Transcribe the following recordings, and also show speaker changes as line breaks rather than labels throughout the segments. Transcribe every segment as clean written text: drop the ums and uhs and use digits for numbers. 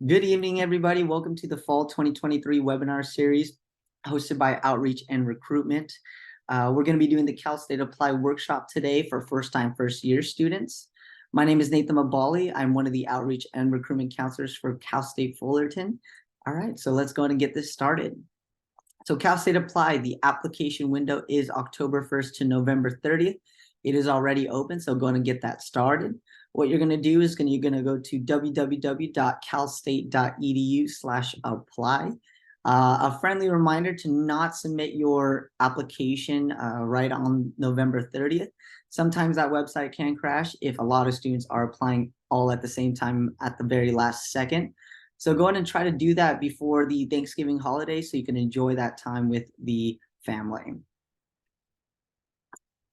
Good evening, everybody. Welcome to the Fall 2023 webinar series hosted by Outreach and Recruitment. We're going to be doing the Cal State Apply workshop today for first-time, first-year students. My name is Nathan Mabali. I'm one of the Outreach and Recruitment counselors for Cal State Fullerton. All right, so let's go ahead and get this started. So Cal State Apply, the application window is October 1st to November 30th. It is already open, so go ahead and get that started. What you're going to do is you're going to go to www.calstate.edu/apply. A friendly reminder to not submit your application right on November 30th. Sometimes that website can crash if a lot of students are applying all at the same time at the very last second. So go ahead and try to do that before the Thanksgiving holiday so you can enjoy that time with the family.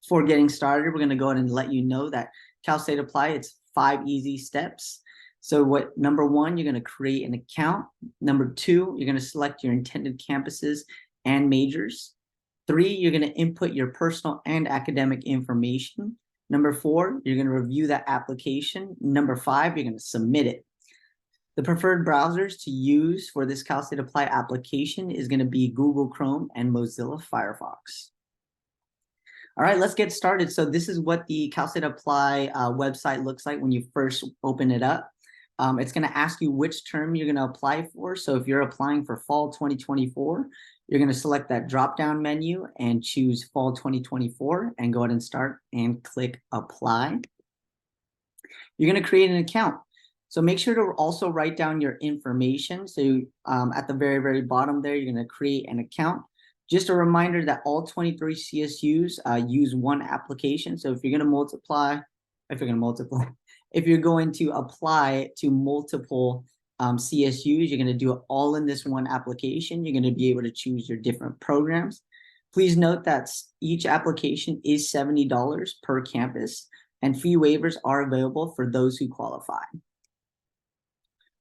Before getting started, we're going to go ahead and let you know that Cal State Apply, it's 5 easy steps. So number 1, you're going to create an account. Number 2, you're going to select your intended campuses and majors. 3, you're going to input your personal and academic information. Number 4, you're going to review that application. Number 5, you're going to submit it. The preferred browsers to use for this Cal State Apply application is going to be Google Chrome and Mozilla Firefox. All right, let's get started. So this is what the Cal State Apply website looks like when you first open it up. It's going to ask you which term you're going to apply for. So if you're applying for Fall 2024, you're going to select that drop-down menu and choose Fall 2024 and go ahead and start and click Apply. You're going to create an account. So make sure to also write down your information. So at the very, very bottom there, you're going to create an account. Just a reminder that all 23 CSUs use one application. So if you're going to apply to multiple CSUs, you're going to do it all in this one application. You're going to be able to choose your different programs. Please note that each application is $70 per campus, and fee waivers are available for those who qualify.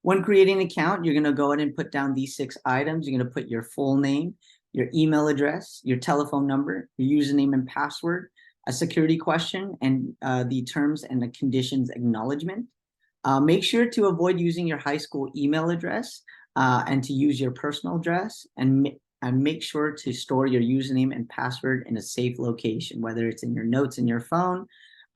When creating an account, you're going to go ahead and put down these 6 items. You're going to put your full name, your email address, your telephone number, your username and password, a security question, and the terms and the conditions acknowledgement. Make sure to avoid using your high school email address and to use your personal address, and make sure to store your username and password in a safe location, whether it's in your notes in your phone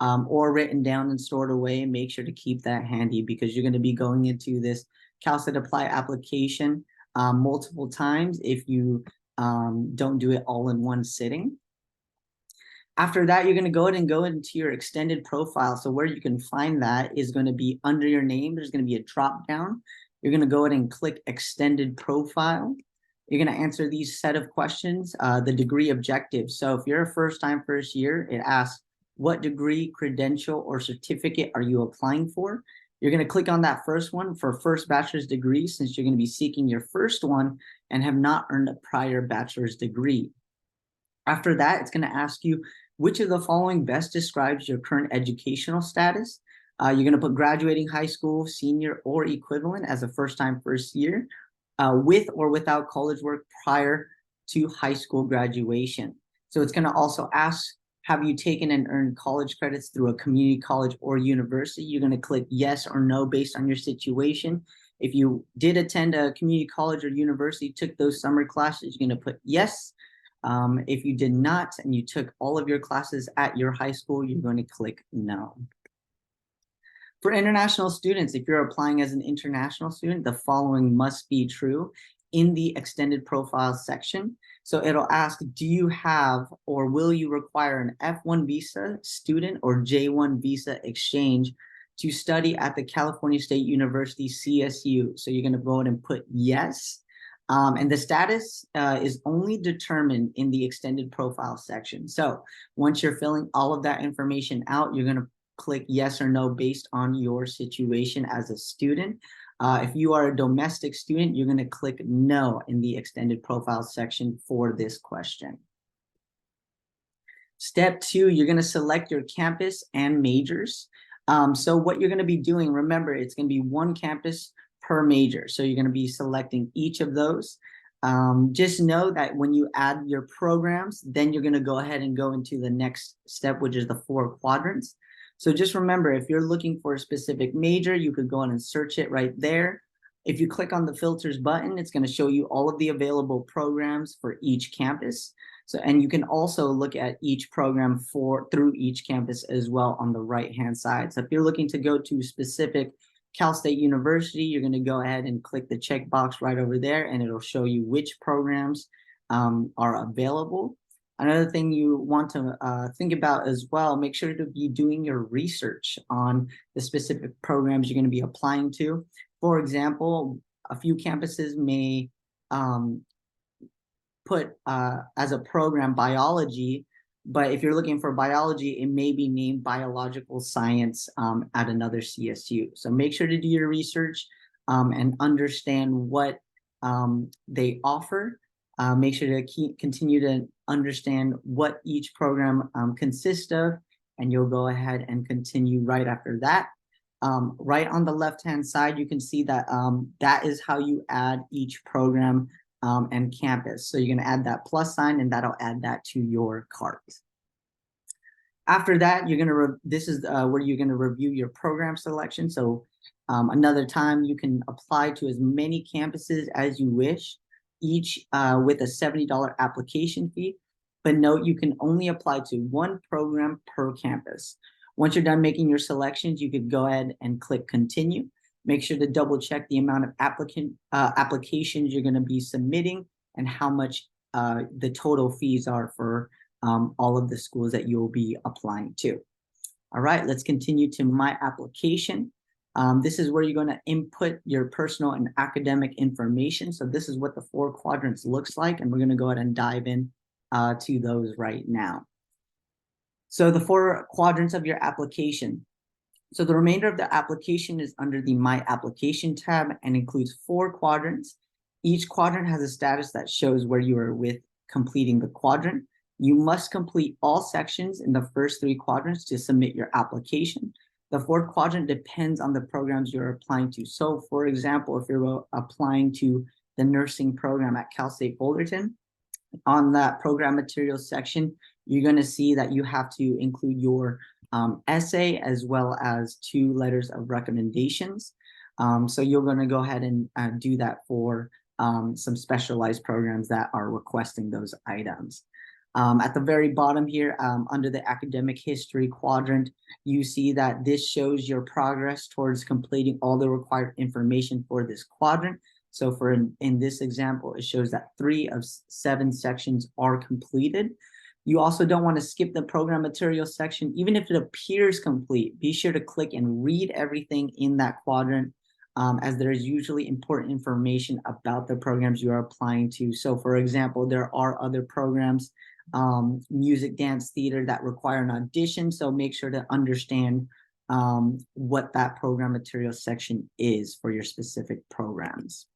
or written down and stored away. Make sure to keep that handy because you're going to be going into this Cal State Apply application multiple times if you don't do it all in one sitting. After that, you're going to go ahead and go into your extended profile. So where you can find that is going to be under your name. There's going to be a drop down. You're going to go ahead and click extended profile. You're going to answer these set of questions, the degree objective. So if you're a first-time, first year, it asks what degree, credential, or certificate are you applying for? You're going to click on that first one for first bachelor's degree since you're going to be seeking your first one and have not earned a prior bachelor's degree. After that, it's going to ask you which of the following best describes your current educational status. You're going to put graduating high school, senior, or equivalent as a first-time, first year, with or without college work prior to high school graduation. So it's going to also ask, have you taken and earned college credits through a community college or university? You're going to click yes or no based on your situation. If you did attend a community college or university, took those summer classes, you're going to put yes. If you did not and you took all of your classes at your high school, you're going to click no. For international students, if you're applying as an international student, the following must be true in the extended profile section. So it'll ask, do you have or will you require an F1 visa student or J1 visa exchange to study at the California State University CSU? So you're going to go ahead and put yes. And the status is only determined in the extended profile section. So once you're filling all of that information out, you're going to click yes or no based on your situation as a student. If you are a domestic student, you're going to click no in the extended profile section for this question. Step 2, you're going to select your campus and majors. So what you're going to be doing, remember, it's going to be one campus per major. So you're going to be selecting each of those. Just know that when you add your programs, then you're going to go ahead and go into the next step, which is the 4 quadrants. So just remember, if you're looking for a specific major, you could go on and search it right there. If you click on the filters button, it's going to show you all of the available programs for each campus. So, and you can also look at each program through each campus as well on the right-hand side. So if you're looking to go to specific Cal State University, you're going to go ahead and click the checkbox right over there, and it'll show you which programs are available. Another thing you want to think about as well, make sure to be doing your research on the specific programs you're going to be applying to. For example, a few campuses may put as a program biology, but if you're looking for biology, it may be named biological science at another CSU. So make sure to do your research and understand what they offer. Make sure to continue to understand what each program consists of, and you'll go ahead and continue right after that. Right on the left-hand side, you can see that that is how you add each program and campus. So you're going to add that plus sign, and that'll add that to your cart. After that, you're going to this is where you're going to review your program selection. So another time, you can apply to as many campuses as you wish, each with a $70 application fee. But note, you can only apply to one program per campus. Once you're done making your selections, you could go ahead and click continue. Make sure to double check the amount of applications you're going to be submitting and how much the total fees are for all of the schools that you'll be applying to. All right, let's continue to my application. This is where you're going to input your personal and academic information. So this is what the 4 quadrants looks like, and we're going to go ahead and dive in to those right now. So the 4 quadrants of your application. So the remainder of the application is under the My Application tab and includes 4 quadrants. Each quadrant has a status that shows where you are with completing the quadrant. You must complete all sections in the first 3 quadrants to submit your application. The 4th quadrant depends on the programs you're applying to. So for example, if you're applying to the nursing program at Cal State Fullerton, on that program materials section, you're going to see that you have to include your essay as well as 2 letters of recommendations. So you're going to go ahead and do that for some specialized programs that are requesting those items. At the very bottom here, under the academic history quadrant, you see that this shows your progress towards completing all the required information for this quadrant. So for in this example, it shows that 3 of 7 sections are completed. You also don't want to skip the program materials section. Even if it appears complete, be sure to click and read everything in that quadrant, as there is usually important information about the programs you are applying to. So for example, there are other programs, music, dance, theater, that require an audition. So make sure to understand what that program materials section is for your specific programs.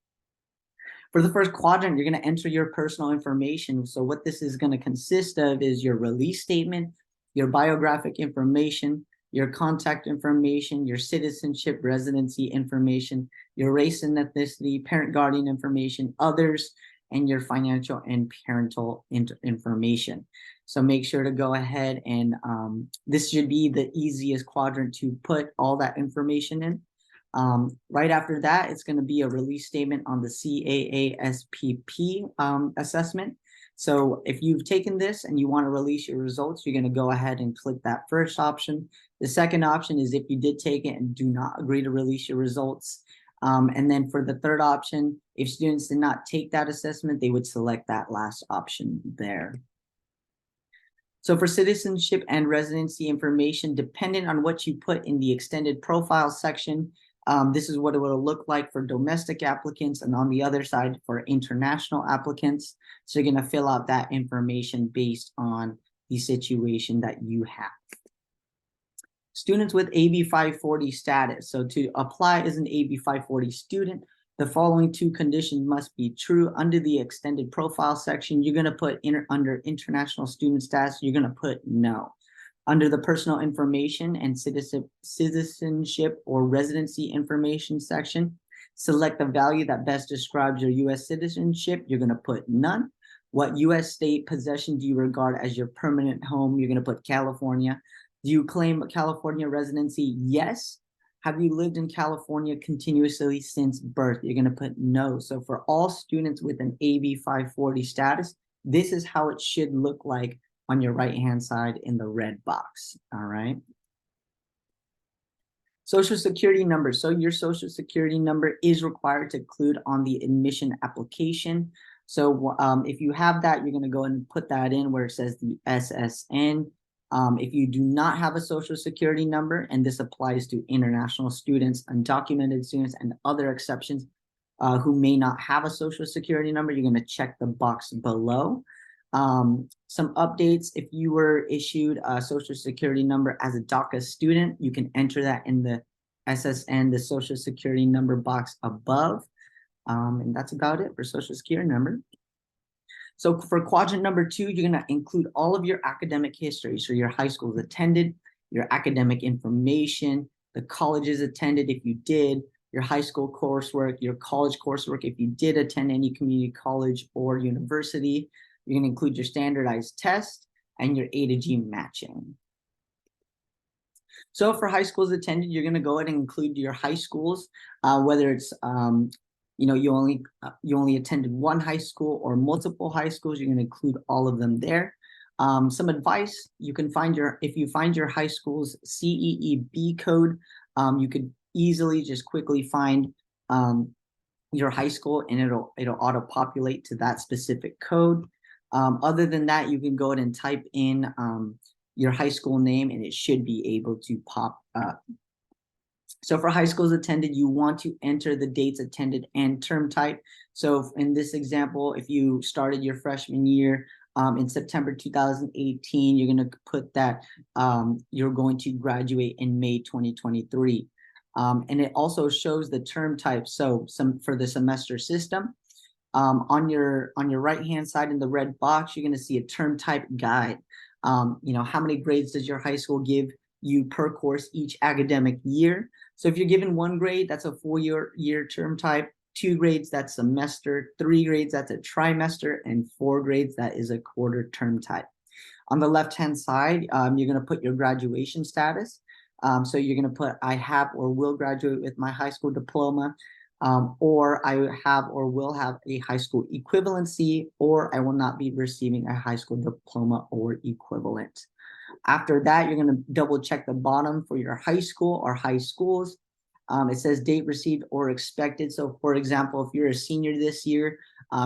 For the first quadrant, you're going to enter your personal information. So what this is going to consist of is your release statement, your biographic information, your contact information, your citizenship, residency information, your race and ethnicity, parent guardian information, others, and your financial and parental information. So make sure to go ahead and this should be the easiest quadrant to put all that information in. Right after that, it's going to be a release statement on the CAASPP assessment. So if you've taken this and you want to release your results, you're going to go ahead and click that first option. The second option is if you did take it and do not agree to release your results. And then for the third option, if students did not take that assessment, they would select that last option there. So for citizenship and residency information, depending on what you put in the extended profile section, this is what it will look like for domestic applicants, and on the other side for international applicants. So you're going to fill out that information based on the situation that you have. Students with AB 540 status. So to apply as an AB 540 student, the following 2 conditions must be true. Under the extended profile section, you're going to put under international student status, you're going to put no. Under the personal information and citizenship or residency information section, select the value that best describes your U.S. citizenship. You're going to put none. What U.S. state possession do you regard as your permanent home? You're going to put California. Do you claim California residency? Yes. Have you lived in California continuously since birth? You're going to put no. So for all students with an AB 540 status, this is how it should look like on your right-hand side in the red box, all right? Social Security number. So your Social Security number is required to include on the admission application. So if you have that, you're going to go and put that in where it says the SSN. If you do not have a Social Security number, and this applies to international students, undocumented students, and other exceptions who may not have a Social Security number, you're going to check the box below. Some updates: if you were issued a Social Security number as a DACA student, you can enter that in the SSN, the Social Security number box above. And that's about it for Social Security number. So for quadrant number 2, you're going to include all of your academic history. So your high schools attended, your academic information, the colleges attended if you did, your high school coursework, your college coursework if you did attend any community college or university. You're going to include your standardized test and your A to G matching. So for high schools attended, you're going to go ahead and include your high schools, whether it's you only attended one high school or multiple high schools. You're going to include all of them there. Some advice: you can find if you find your high school's CEEB code, you could easily just quickly find your high school, and it'll auto populate to that specific code. Other than that, you can go ahead and type in your high school name, and it should be able to pop up. So for high schools attended, you want to enter the dates attended and term type. So in this example, if you started your freshman year in September 2018, you're going to put that you're going to graduate in May 2023. And it also shows the term type. So for the semester system, on your right-hand side in the red box, you're going to see a term type guide. How many grades does your high school give you per course each academic year? So if you're given 1 grade, that's a full year term type. 2 grades, that's semester. 3 grades, that's a trimester. And 4 grades, that is a quarter term type. On the left-hand side, you're going to put your graduation status. So you're going to put, I have or will graduate with my high school diploma, or I have or will have a high school equivalency, or I will not be receiving a high school diploma or equivalent. After that, you're going to double check the bottom for your high school or high schools. It says date received or expected. So for example, if you're a senior this year,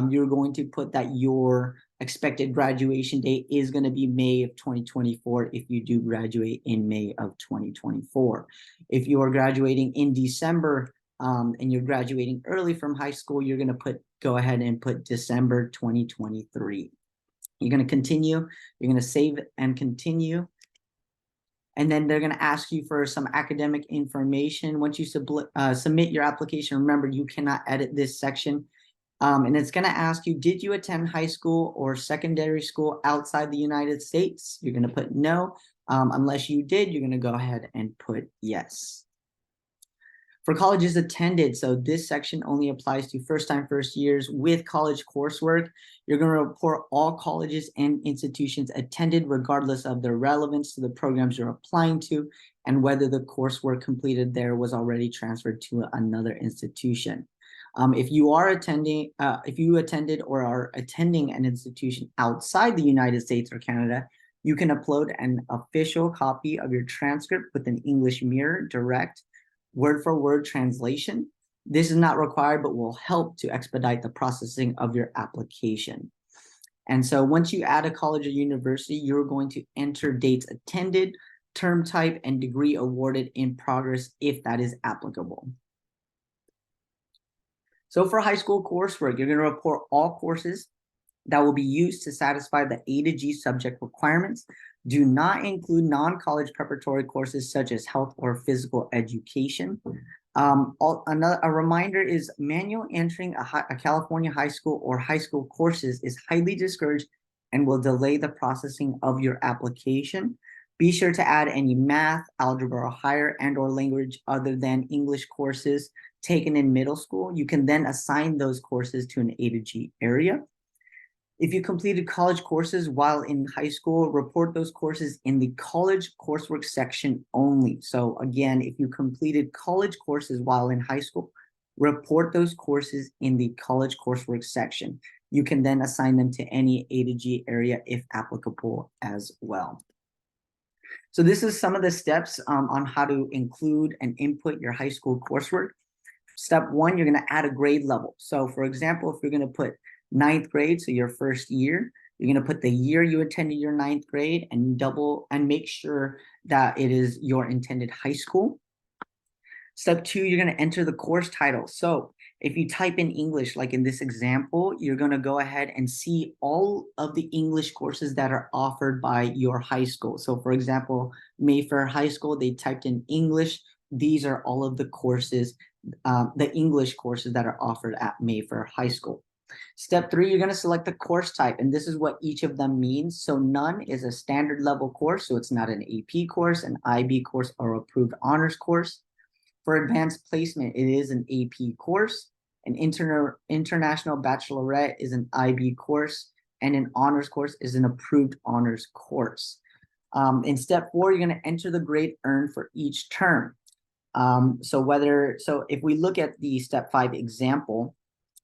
you're going to put that your expected graduation date is going to be May of 2024 if you do graduate in May of 2024. If you are graduating in December and you're graduating early from high school, you're going to go ahead and put December 2023. You're going to continue. You're going to save and continue. And then they're going to ask you for some academic information. Once you submit your application, remember, you cannot edit this section. And it's going to ask you, did you attend high school or secondary school outside the United States? You're going to put no. Unless you did, you're going to go ahead and put yes. For colleges attended, so this section only applies to first-time, first years with college coursework. You're going to report all colleges and institutions attended, regardless of their relevance to the programs you're applying to, and whether the coursework completed there was already transferred to another institution. If you attended or are attending an institution outside the United States or Canada, you can upload an official copy of your transcript with an English Mirror Direct word-for-word translation. This is not required, but will help to expedite the processing of your application. And so once you add a college or university, you're going to enter dates attended, term type, and degree awarded in progress if that is applicable. So for high school coursework, you're going to report all courses that will be used to satisfy the A to G subject requirements. Do not include non-college preparatory courses such as health or physical education. A reminder is manual entering a California high school or high school courses is highly discouraged and will delay the processing of your application. Be sure to add any math, algebra, or higher and or language other than English courses taken in middle school. You can then assign those courses to an A to G area. If you completed college courses while in high school, report those courses in the college coursework section only. So again, if you completed college courses while in high school, report those courses in the college coursework section. You can then assign them to any A to G area if applicable as well. So this is some of the steps on how to include and input your high school coursework. Step one, you're going to add a grade level. So for example, if you're going to put ninth grade, so your first year, you're going to put the year you attended your ninth grade and make sure that it is your intended high school. Step two, you're going to enter the course title. So if you type in English, like in this example, you're going to go ahead and see all of the English courses that are offered by your high school. So for example, Mayfair High School, they typed in English. These are all of the courses, the English courses that are offered at Mayfair High School. Step three, you're going to select the course type, and this is what each of them means. So none is a standard level course, so it's not an AP course, an IB course, or approved honors course. For advanced placement, it is an AP course. An international baccalaureate is an IB course, and an honors course is an approved honors course. In step four, you're going to enter the grade earned for each term. So if we look at the step 5 example,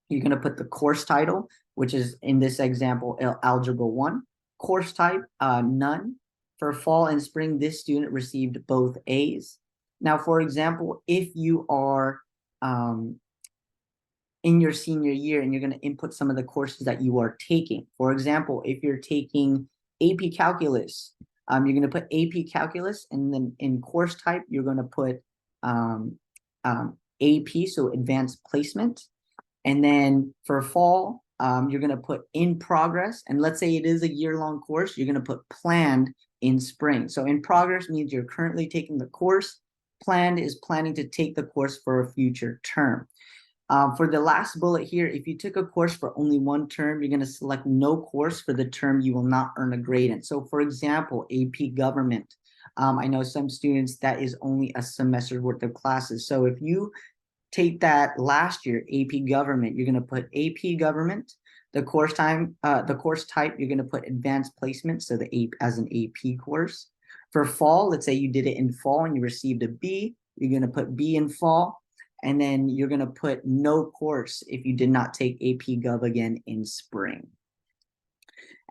you're going to put the course title, which is in this example, Algebra 1. Course type, none. For fall and spring, this student received both A's. Now, for example, if you are in your senior year and you're going to input some of the courses that you are taking. For example, if you're taking AP Calculus, you're going to put AP Calculus, and then in course type, you're going to put AP, so advanced placement. And then for fall, you're going to put in progress. And let's say it is a year-long course, you're going to put planned in spring. So in progress means you're currently taking the course. Planned is planning to take the course for a future term. For the last bullet here, if you took a course for only one term, you're going to select no course for the term you will not earn a grade in. So for example, AP Government. I know some students that is only a semester worth of classes. So if you take that last year, AP Government, you're going to put AP Government. The course type, you're going to put advanced placement, so the AP as an AP course. For fall, let's say you did it in fall and you received a B, you're going to put B in fall. And then you're going to put no course if you did not take AP Gov again in spring.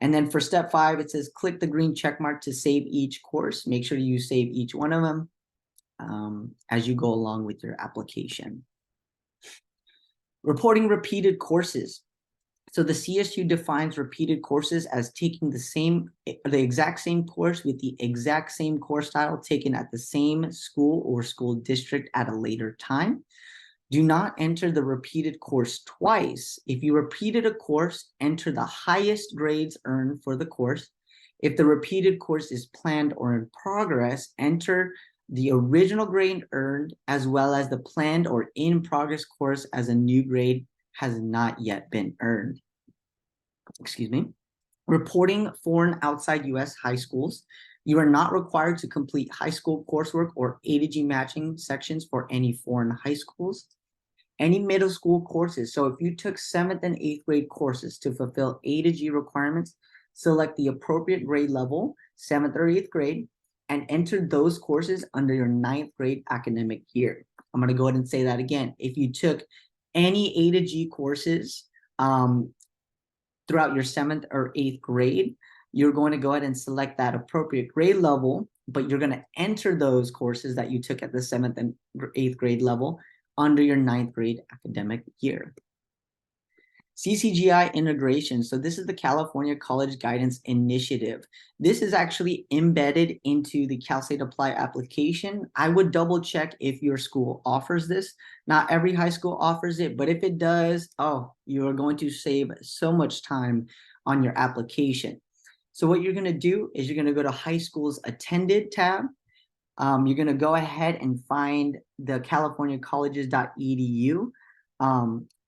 And then for step 5, it says click the green check mark to save each course. Make sure you save each one of them as you go along with your application. Reporting repeated courses. So the CSU defines repeated courses as taking the exact same course with the exact same course title taken at the same school or school district at a later time. Do not enter the repeated course twice. If you repeated a course, enter the highest grades earned for the course. If the repeated course is planned or in progress, enter the original grade earned as well as the planned or in progress course as a new grade has not yet been earned. Excuse me. Reporting foreign outside U.S. high schools. You are not required to complete high school coursework or A to G matching sections for any foreign high schools. Any middle school courses. So if you took 7th and 8th grade courses to fulfill A to G requirements, select the appropriate grade level, 7th or 8th grade, and enter those courses under your 9th grade academic year. I'm going to go ahead and say that again. If you took any A to G courses throughout your 7th or 8th grade, you're going to go ahead and select that appropriate grade level, but you're going to enter those courses that you took at the 7th and 8th grade level under your 9th grade academic year. CCGI integration. So this is the California College Guidance Initiative. This is actually embedded into the Cal State Apply application. I would double check if your school offers this. Not every high school offers it, but if it does, oh, you are going to save so much time on your application. So what you're going to do is you're going to go to high schools attended tab. You're going to go ahead and find the californiacolleges.edu.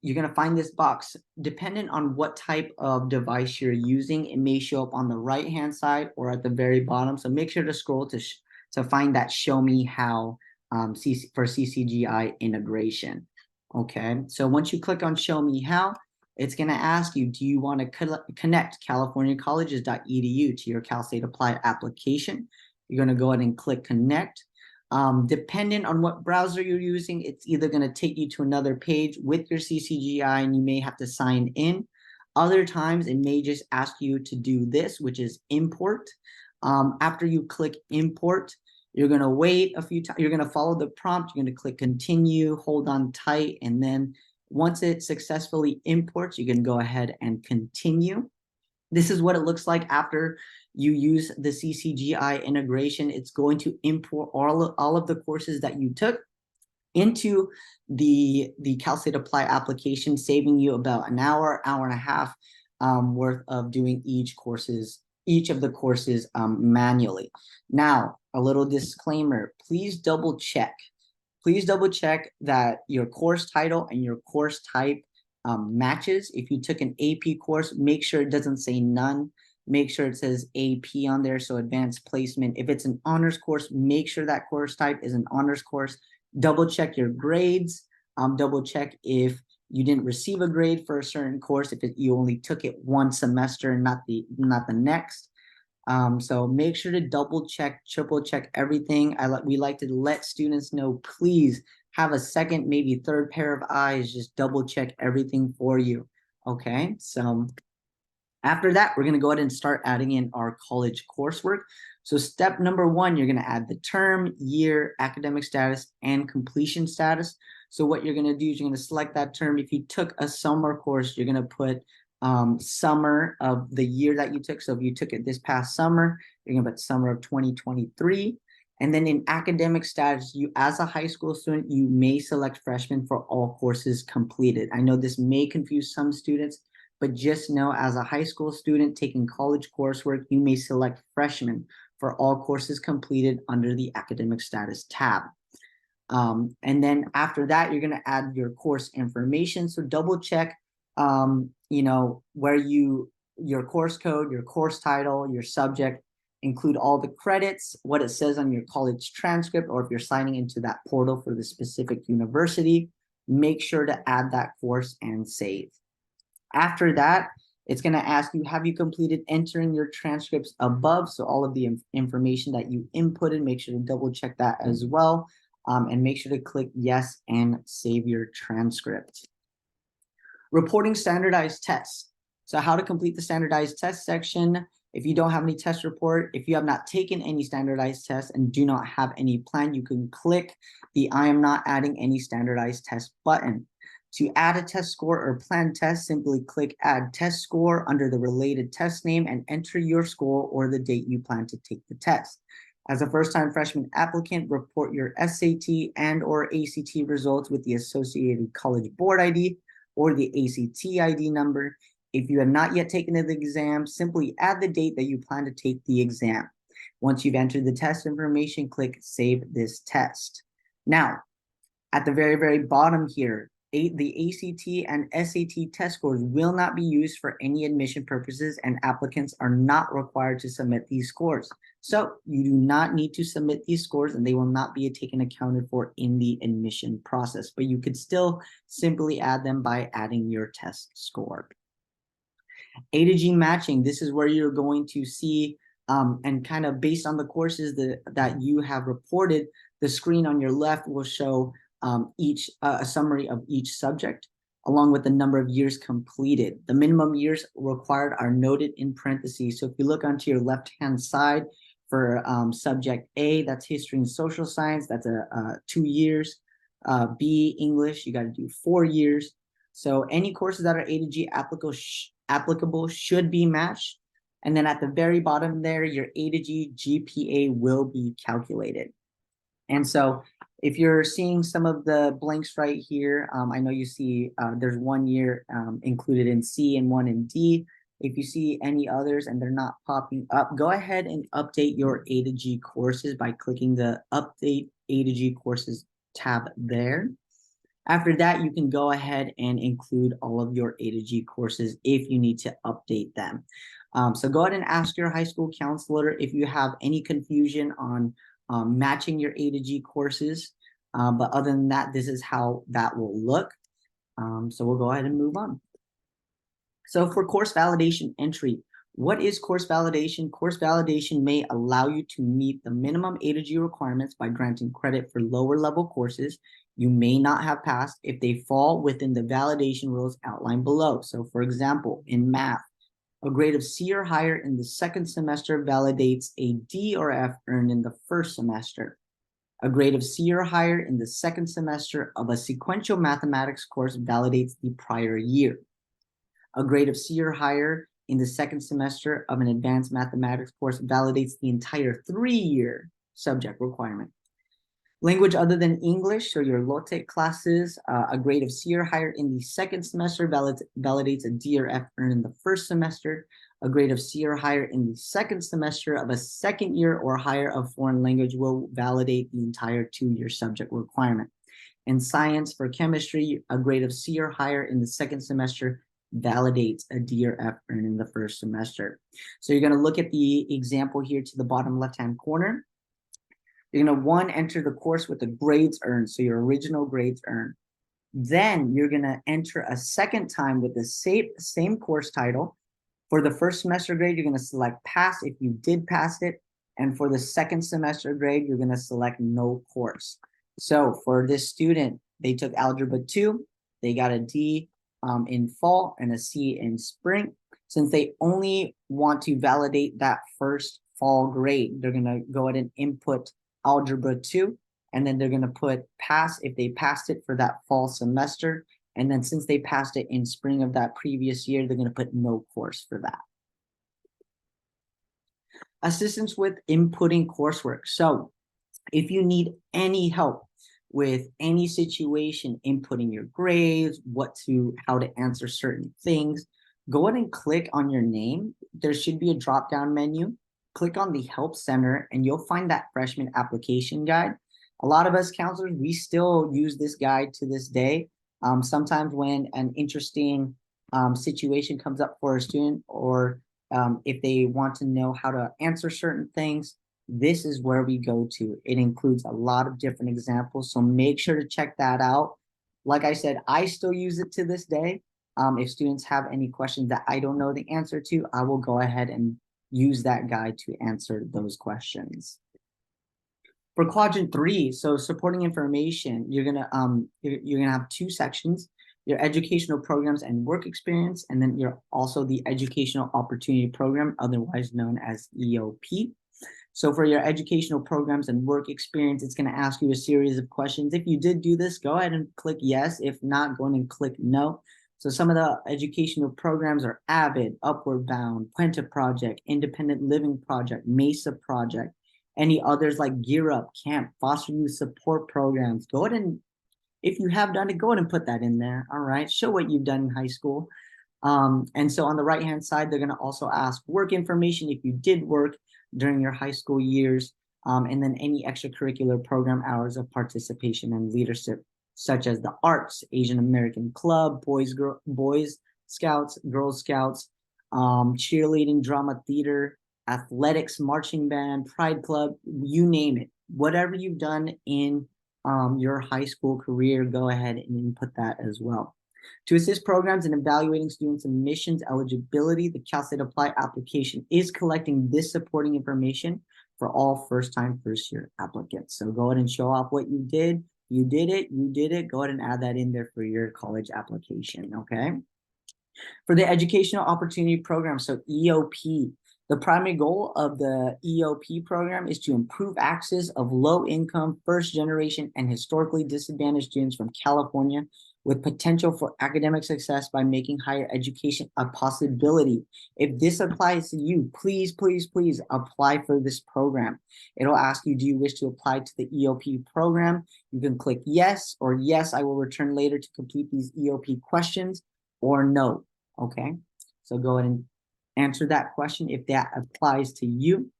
You're going to find this box. Dependent on what type of device you're using, it may show up on the right-hand side or at the very bottom. So make sure to scroll to find that Show Me How for CCGI integration. Okay, so once you click on Show Me How, it's going to ask you, do you want to connect californiacolleges.edu to your Cal State Applied application? You're going to go ahead and click connect. Depending on what browser you're using, it's either going to take you to another page with your CCGI and you may have to sign in. Other times it may just ask you to do this, which is import. After you click import, you're going to wait a few times. You're going to follow the prompt. You're going to click continue, hold on tight, and then once it successfully imports, you can go ahead and continue. This is what it looks like after you use the CCGI integration. It's going to import all of the courses that you took into the Cal State Apply application, saving you about an hour, hour and a half worth of doing each of the courses manually. Now, a little disclaimer, please double check that your course title and your course type matches. If you took an AP course, make sure it doesn't say none. Make sure it says AP on there, so advanced placement. If it's an honors course, make sure that course type is an honors course. Double check your grades. Double check if you didn't receive a grade for a certain course, if you only took it one semester and not the next. So make sure to double check, triple check everything. We like to let students know, please have a second, maybe third pair of eyes, just double check everything for you. Okay, so after that, we're going to go ahead and start adding in our college coursework. So step number 1, you're going to add the term, year, academic status, and completion status. So what you're going to do is you're going to select that term. If you took a summer course, you're going to put summer of the year that you took. So if you took it this past summer, you're going to put summer of 2023. And then in academic status, you as a high school student, you may select freshman for all courses completed. I know this may confuse some students, but just know as a high school student taking college coursework, you may select freshman for all courses completed under the academic status tab. And then after that, you're going to add your course information. So double check, where your course code, your course title, your subject, include all the credits, what it says on your college transcript, or if you're signing into that portal for the specific university, make sure to add that course and save. After that, it's going to ask you, have you completed entering your transcripts above? So all of the information that you inputted, make sure to double check that as well. And make sure to click yes and save your transcript. Reporting standardized tests. So how to complete the standardized test section. If you don't have any test report, if you have not taken any standardized tests and do not have any plan, you can click the I am not adding any standardized test button. To add a test score or planned test, simply click add test score under the related test name and enter your score or the date you plan to take the test. As a first-time freshman applicant, report your SAT and or ACT results with the associated college board ID or the ACT ID number. If you have not yet taken the exam, simply add the date that you plan to take the exam. Once you've entered the test information, click Save This Test. Now, at the very, very bottom here, the ACT and SAT test scores will not be used for any admission purposes, and applicants are not required to submit these scores. So you do not need to submit these scores, and they will not be taken accounted for in the admission process, but you could still simply add them by adding your test score. A to G matching, this is where you're going to see and kind of based on the courses that you have reported, the screen on your left will show a summary of each subject, along with the number of years completed. The minimum years required are noted in parentheses. So if you look onto your left-hand side for subject A, that's history and social science, that's 2 years. B, English, you got to do 4 years. So any courses that are A to G applicable should be matched. And then at the very bottom there, your A to G GPA will be calculated. And so if you're seeing some of the blanks right here, I know you see there's 1 year included in C and 1 in D. If you see any others and they're not popping up, go ahead and update your A to G courses by clicking the Update A to G Courses tab there. After that, you can go ahead and include all of your A to G courses if you need to update them. So go ahead and ask your high school counselor if you have any confusion on matching your A to G courses. But other than that, this is how that will look. So we'll go ahead and move on. So for course validation entry, what is course validation? Course validation may allow you to meet the minimum A to G requirements by granting credit for lower level courses you may not have passed if they fall within the validation rules outlined below. So for example, in math, a grade of C or higher in the second semester validates a D or F earned in the first semester. A grade of C or higher in the second semester of a sequential mathematics course validates the prior year. A grade of C or higher in the second semester of an advanced mathematics course validates the entire 3-year subject requirement. Language other than English, so your LOTE classes, a grade of C or higher in the second semester validates a D or F earned in the first semester. A grade of C or higher in the second semester of a second year or higher of foreign language will validate the entire 2-year subject requirement. In science, for chemistry, a grade of C or higher in the second semester validates a D or F earned in the first semester. So you're going to look at the example here to the bottom left-hand corner. You're going to enter the course with the grades earned, so your original grades earned. Then you're going to enter a second time with the same course title. For the first semester grade, you're going to select pass if you did pass it. And for the second semester grade, you're going to select no course. So for this student, they took Algebra 2. They got a D in fall and a C in spring. Since they only want to validate that first fall grade, they're going to go ahead and input Algebra 2, and then they're going to put pass if they passed it for that fall semester. And then since they passed it in spring of that previous year, they're going to put no course for that. Assistance with inputting coursework. So if you need any help with any situation, inputting your grades, how to answer certain things, go ahead and click on your name. There should be a drop-down menu. Click on the Help Center, and you'll find that freshman application guide. A lot of us counselors, we still use this guide to this day. Sometimes when an interesting situation comes up for a student, or if they want to know how to answer certain things, this is where we go to. It includes a lot of different examples, so make sure to check that out. Like I said, I still use it to this day. If students have any questions that I don't know the answer to, I will go ahead and use that guide to answer those questions. For quadrant 3, so supporting information, you're gonna have 2 sections: your educational programs and work experience, and then you're also the educational opportunity program, otherwise known as EOP. So for your educational programs and work experience, it's going to ask you a series of questions. If you did do this, go ahead and click yes. If not, go ahead and click no. So some of the educational programs are AVID, Upward Bound, Puente Project, Independent Living Project, MESA Project, any others like Gear Up, Camp, Foster Youth Support Programs. Go ahead and, if you have done it, go ahead and put that in there. All right, show what you've done in high school. And so on the right-hand side, they're going to also ask work information if you did work during your high school years, and then any extracurricular program hours of participation and leadership, such as the arts, Asian American Club, Boys Scouts, Girl Scouts, cheerleading, drama, theater, athletics, marching band, Pride Club, you name it. Whatever you've done in your high school career, go ahead and input that as well. To assist programs in evaluating students' admissions eligibility, the Cal State Apply application is collecting this supporting information for all first-time, first-year applicants. So go ahead and show off what you did. You did it. Go ahead and add that in there for your college application, okay? For the Educational Opportunity Program, so EOP, the primary goal of the EOP program is to improve access of low-income, first-generation, and historically disadvantaged students from California with potential for academic success by making higher education a possibility. If this applies to you, please, please, please apply for this program. It'll ask you, do you wish to apply to the EOP program? You can click yes, or yes, I will return later to complete these EOP questions, or no, okay? So go ahead and answer that question if that applies to you.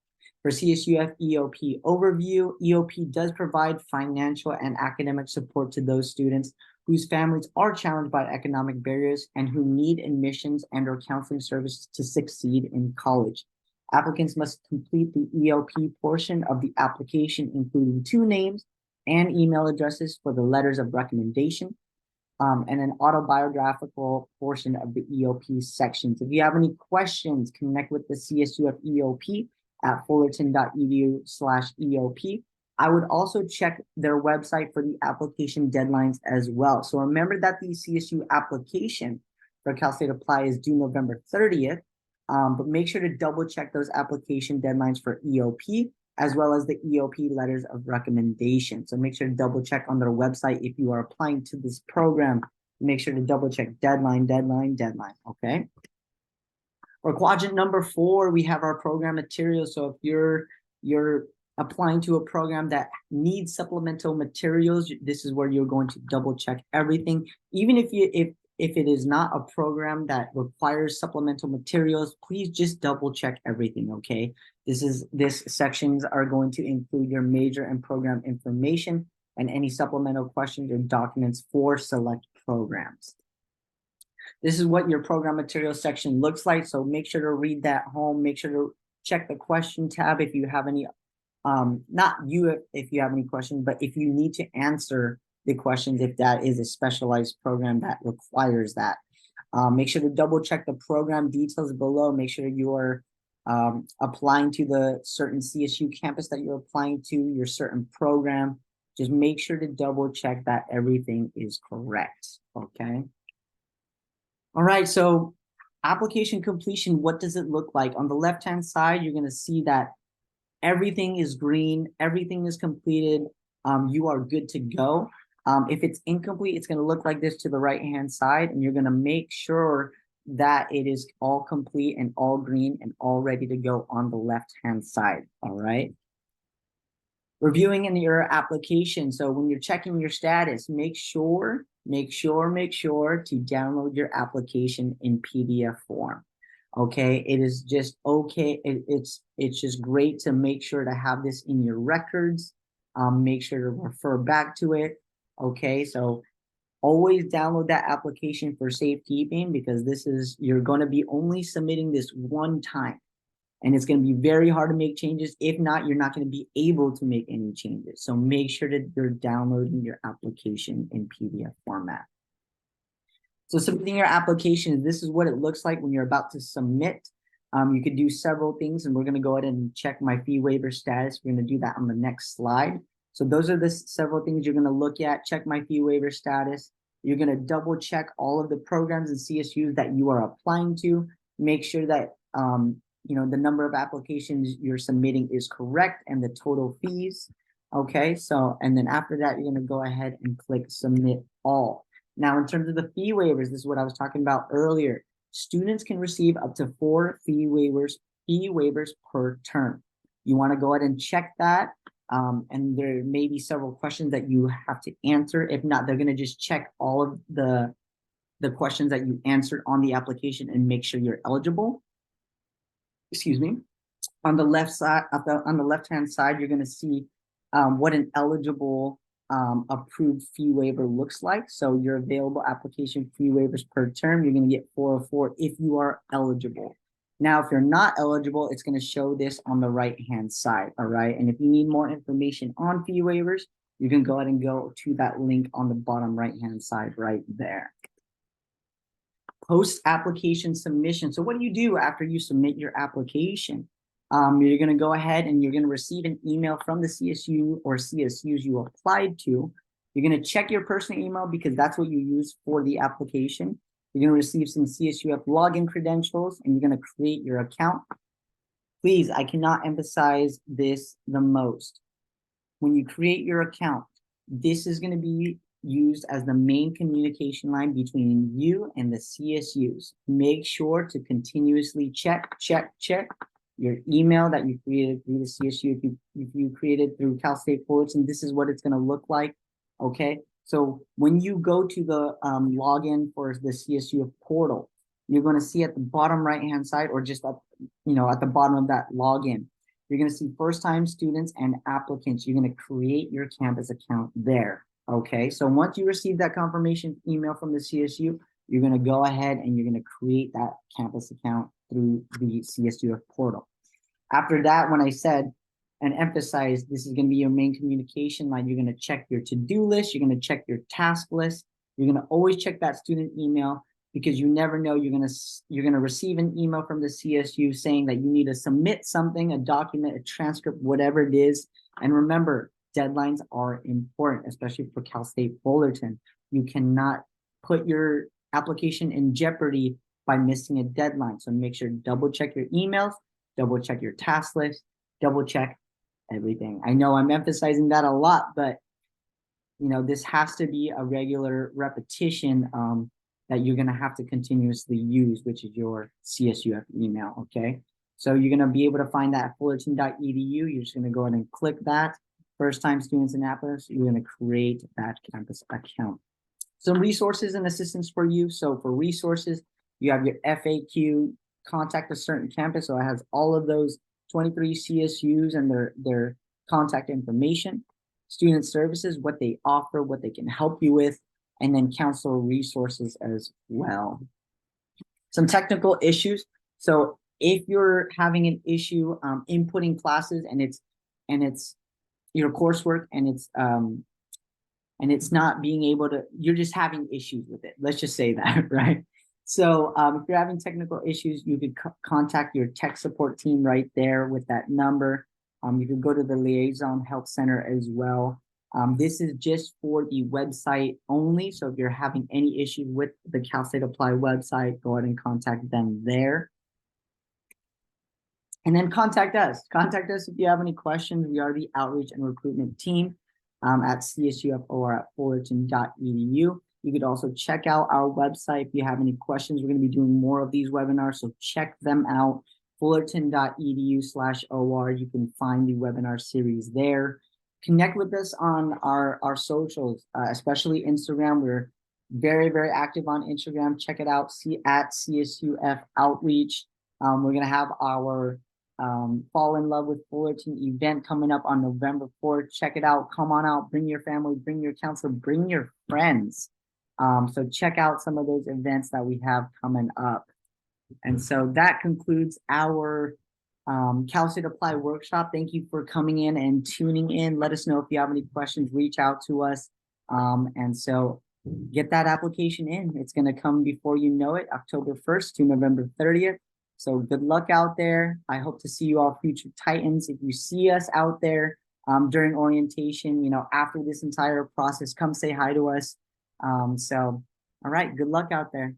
For CSUF EOP overview, EOP does provide financial and academic support to those students whose families are challenged by economic barriers and who need admissions and/or counseling services to succeed in college. Applicants must complete the EOP portion of the application, including 2 names and email addresses for the letters of recommendation. and an autobiographical portion of the EOP sections. If you have any questions, connect with the CSUF EOP at fullerton.edu/EOP. I would also check their website for the application deadlines as well. So remember that the CSU application for Cal State Apply is due November 30th, but make sure to double check those application deadlines for EOP as well as the EOP letters of recommendation. So make sure to double check on their website if you are applying to this program. Make sure to double check deadline, okay? For quadrant number 4, we have our program materials. So if you're applying to a program that needs supplemental materials, this is where you're going to double check everything. Even if it is not a program that requires supplemental materials, please just double check everything, okay? This sections are going to include your major and program information and any supplemental questions or documents for select programs. This is what your program materials section looks like. So make sure to read that home. Make sure to check the question tab if you have any, not you if you have any questions, but if you need to answer the questions, if that is a specialized program that requires that. Make sure to double check the program details below. Make sure you are applying to the certain CSU campus that you're applying to, your certain program. Just make sure to double check that everything is correct, okay? All right, so application completion, what does it look like? On the left-hand side, you're gonna see that everything is green, everything is completed, you are good to go. If it's incomplete, it's gonna look like this to the right-hand side, and you're gonna make sure that it is all complete and all green and all ready to go on the left-hand side, all right? Reviewing in your application. So when you're checking your status, make sure to download your application in PDF form. Okay, it is just okay. It's just great to make sure to have this in your records. Make sure to refer back to it. Okay, so always download that application for safekeeping, because you're going to be only submitting this one time. And it's going to be very hard to make changes. If not, you're not going to be able to make any changes. So make sure that you're downloading your application in PDF format. So submitting your application, this is what it looks like when you're about to submit. You could do several things, and we're going to go ahead and check my fee waiver status. We're going to do that on the next slide. So those are the several things you're going to look at. Check my fee waiver status. You're going to double check all of the programs and CSUs that you are applying to. Make sure that the number of applications you're submitting is correct and the total fees. Okay, so, and then after that, you're going to go ahead and click submit all. Now, in terms of the fee waivers, this is what I was talking about earlier. Students can receive up to 4 fee waivers per term. You want to go ahead and check that. And there may be several questions that you have to answer. If not, they're going to just check all of the questions that you answered on the application and make sure you're eligible. Excuse me. On the left side, on the left-hand side, you're going to see what an eligible approved fee waiver looks like. So your available application fee waivers per term, you're going to get 404 if you are eligible. Now, if you're not eligible, it's going to show this on the right-hand side, all right? And if you need more information on fee waivers, you can go ahead and go to that link on the bottom right-hand side right there. Post-application submission. So what do you do after you submit your application? You're going to go ahead and you're going to receive an email from the CSU or CSUs you applied to. You're going to check your personal email because that's what you use for the application. You're going to receive some CSUF login credentials, and you're going to create your account. Please, I cannot emphasize this the most. When you create your account, this is going to be used as the main communication line between you and the CSUs. Make sure to continuously check your email that you created through the CSU. If you created through Cal State Fullerton, this is what it's going to look like. Okay, so when you go to the login for the CSU portal, you're going to see at the bottom right-hand side, or just up, at the bottom of that login, you're going to see first-time students and applicants. You're going to create your campus account there. Okay, so once you receive that confirmation email from the CSU, you're going to go ahead and you're going to create that campus account through the CSU portal. After that, when I said and emphasized, this is going to be your main communication line, you're going to check your to-do list, you're going to check your task list, You're going to always check that student email, because you never know, you're going to receive an email from the CSU saying that you need to submit something, a document, a transcript, whatever it is. And remember, deadlines are important, especially for Cal State Fullerton. You cannot put your application in jeopardy by missing a deadline. So make sure double check your emails, double check your task list, double check everything. I know I'm emphasizing that a lot, but this has to be a regular repetition that you're going to have to continuously use, which is your CSUF email. Okay. So you're going to be able to find that at fullerton.edu. You're just going to go ahead and click that. First time students in Annapolis, you're going to create that campus account. Some resources and assistance for you. So for resources, you have your FAQ, contact a certain campus. So it has all of those 23 CSUs and their contact information. Student services, what they offer, what they can help you with, and then counselor resources as well. Some technical issues. So if you're having an issue inputting classes and it's your coursework and it's not being able to, you're just having issues with it. Let's just say that, right? So if you're having technical issues, you could contact your tech support team right there with that number. You can go to the Liaison Help Center as well. This is just for the website only. So if you're having any issues with the Cal State Apply website, go ahead and contact them there. And then contact us. Contact us if you have any questions. We are the outreach and recruitment team at csufor@fullerton.edu. You could also check out our website if you have any questions. We're going to be doing more of these webinars, so check them out. fullerton.edu/OR. You can find the webinar series there. Connect with us on our socials, especially Instagram. We're very, very active on Instagram. Check it out, at CSUF Outreach. We're going to have our Fall in Love with Fullerton event coming up on November 4th. Check it out. Come on out. Bring your family, bring your counselor, bring your friends. So check out some of those events that we have coming up. And so that concludes our Cal State Apply workshop. Thank you for coming in and tuning in. Let us know if you have any questions. Reach out to us. And so get that application in. It's going to come before you know it, October 1st to November 30th. So good luck out there. I hope to see you all, future Titans. If you see us out there during orientation, after this entire process, come say hi to us. All right, good luck out there.